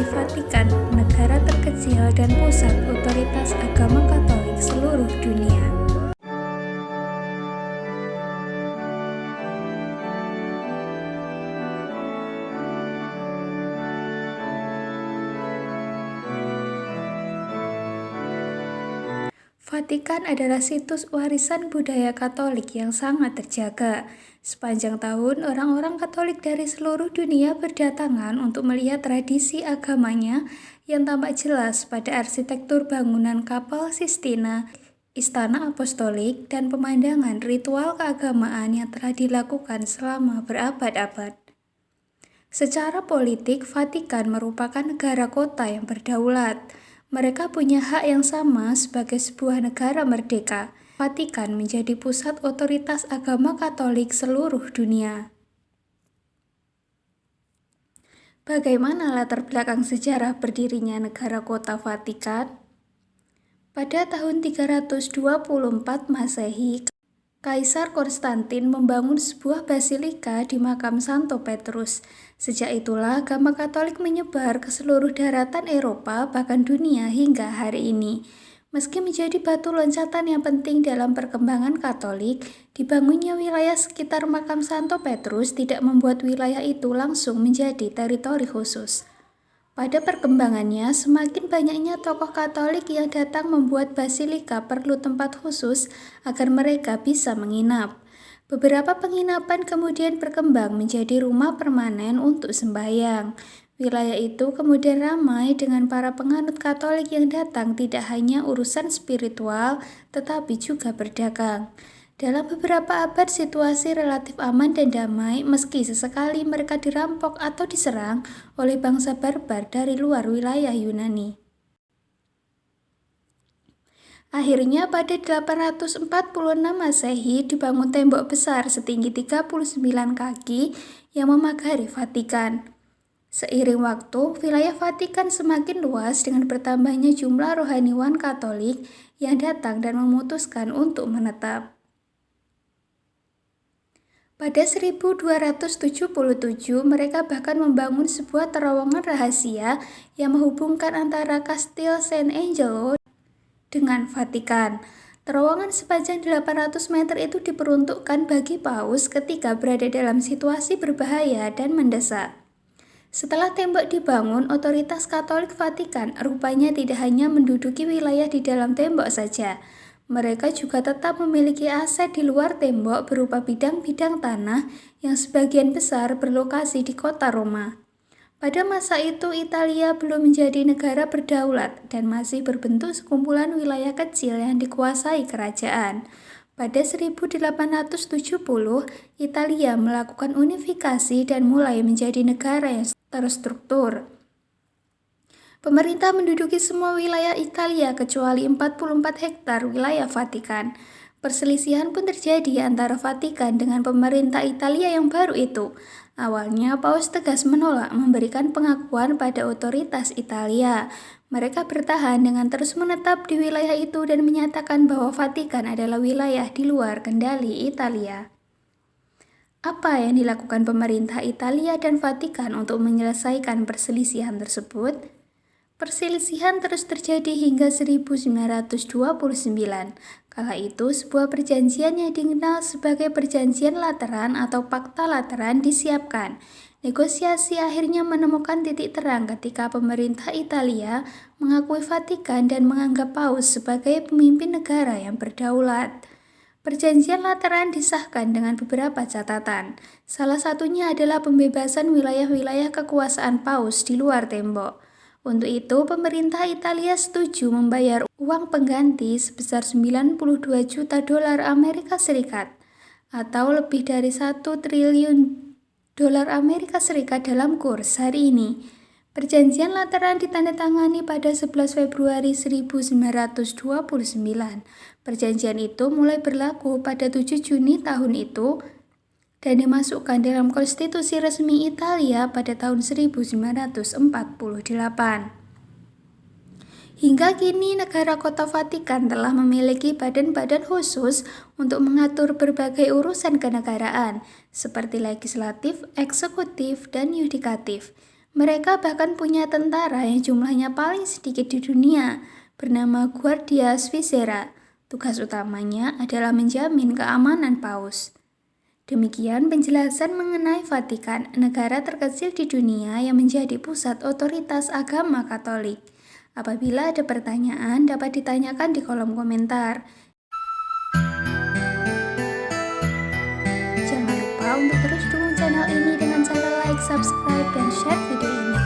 Vatikan, negara terkecil dan pusat otoritas agama Katolik seluruh dunia. Vatikan adalah situs warisan budaya Katolik yang sangat terjaga. Sepanjang tahun, orang-orang Katolik dari seluruh dunia berdatangan untuk melihat tradisi agamanya yang tampak jelas pada arsitektur bangunan Kapel Sistina, Istana Apostolik, dan pemandangan ritual keagamaan yang telah dilakukan selama berabad-abad. Secara politik, Vatikan merupakan negara kota yang berdaulat. Mereka punya hak yang sama sebagai sebuah negara merdeka. Vatikan menjadi pusat otoritas agama Katolik seluruh dunia. Bagaimana latar belakang sejarah berdirinya negara kota Vatikan? Pada tahun 324 Masehi, Kaisar Konstantin membangun sebuah basilika di makam Santo Petrus. Sejak itulah agama Katolik menyebar ke seluruh daratan Eropa, bahkan dunia hingga hari ini. Meski menjadi batu loncatan yang penting dalam perkembangan Katolik, dibangunnya wilayah sekitar makam Santo Petrus tidak membuat wilayah itu langsung menjadi teritori khusus. Pada perkembangannya, semakin banyaknya tokoh Katolik yang datang membuat basilika perlu tempat khusus agar mereka bisa menginap. Beberapa penginapan kemudian berkembang menjadi rumah permanen untuk sembahyang. Wilayah itu kemudian ramai dengan para penganut Katolik yang datang tidak hanya urusan spiritual, tetapi juga berdagang. Dalam beberapa abad, situasi relatif aman dan damai, meski sesekali mereka dirampok atau diserang oleh bangsa barbar dari luar wilayah Yunani. Akhirnya pada 846 Masehi dibangun tembok besar setinggi 39 kaki yang memagari Vatikan. Seiring waktu, wilayah Vatikan semakin luas dengan bertambahnya jumlah rohaniwan Katolik yang datang dan memutuskan untuk menetap. Pada 1277, mereka bahkan membangun sebuah terowongan rahasia yang menghubungkan antara Kastil San Angelo dengan Vatikan. Terowongan sepanjang 800 meter itu diperuntukkan bagi paus ketika berada dalam situasi berbahaya dan mendesak. Setelah tembok dibangun, otoritas Katolik Vatikan rupanya tidak hanya menduduki wilayah di dalam tembok saja. Mereka juga tetap memiliki aset di luar tembok berupa bidang-bidang tanah yang sebagian besar berlokasi di kota Roma. Pada masa itu, Italia belum menjadi negara berdaulat dan masih berbentuk sekumpulan wilayah kecil yang dikuasai kerajaan. Pada 1870, Italia melakukan unifikasi dan mulai menjadi negara yang terstruktur. Pemerintah menduduki semua wilayah Italia kecuali 44 hektar wilayah Vatikan. Perselisihan pun terjadi antara Vatikan dengan pemerintah Italia yang baru itu. Awalnya, Paus tegas menolak memberikan pengakuan pada otoritas Italia. Mereka bertahan dengan terus menetap di wilayah itu dan menyatakan bahwa Vatikan adalah wilayah di luar kendali Italia. Apa yang dilakukan pemerintah Italia dan Vatikan untuk menyelesaikan perselisihan tersebut? Perselisihan terus terjadi hingga 1929. Kala itu, sebuah perjanjian yang dikenal sebagai Perjanjian Lateran atau Pakta Lateran disiapkan. Negosiasi akhirnya menemukan titik terang ketika pemerintah Italia mengakui Vatikan dan menganggap Paus sebagai pemimpin negara yang berdaulat. Perjanjian Lateran disahkan dengan beberapa catatan. Salah satunya adalah pembebasan wilayah-wilayah kekuasaan Paus di luar tembok. Untuk itu, pemerintah Italia setuju membayar uang pengganti sebesar 92 juta dolar Amerika Serikat atau lebih dari 1 triliun dolar Amerika Serikat dalam kurs hari ini. Perjanjian Lateran ditandatangani pada 11 Februari 1929. Perjanjian itu mulai berlaku pada 7 Juni tahun itu dan dimasukkan dalam konstitusi resmi Italia pada tahun 1948. Hingga kini, negara kota Vatikan telah memiliki badan-badan khusus untuk mengatur berbagai urusan kenegaraan, seperti legislatif, eksekutif, dan yudikatif. Mereka bahkan punya tentara yang jumlahnya paling sedikit di dunia, bernama Guardia Svizzera. Tugas utamanya adalah menjamin keamanan paus. Demikian penjelasan mengenai Vatikan, negara terkecil di dunia yang menjadi pusat otoritas agama Katolik. Apabila ada pertanyaan, dapat ditanyakan di kolom komentar. Jangan lupa untuk terus dukung channel ini dengan cara like, subscribe, dan share video ini.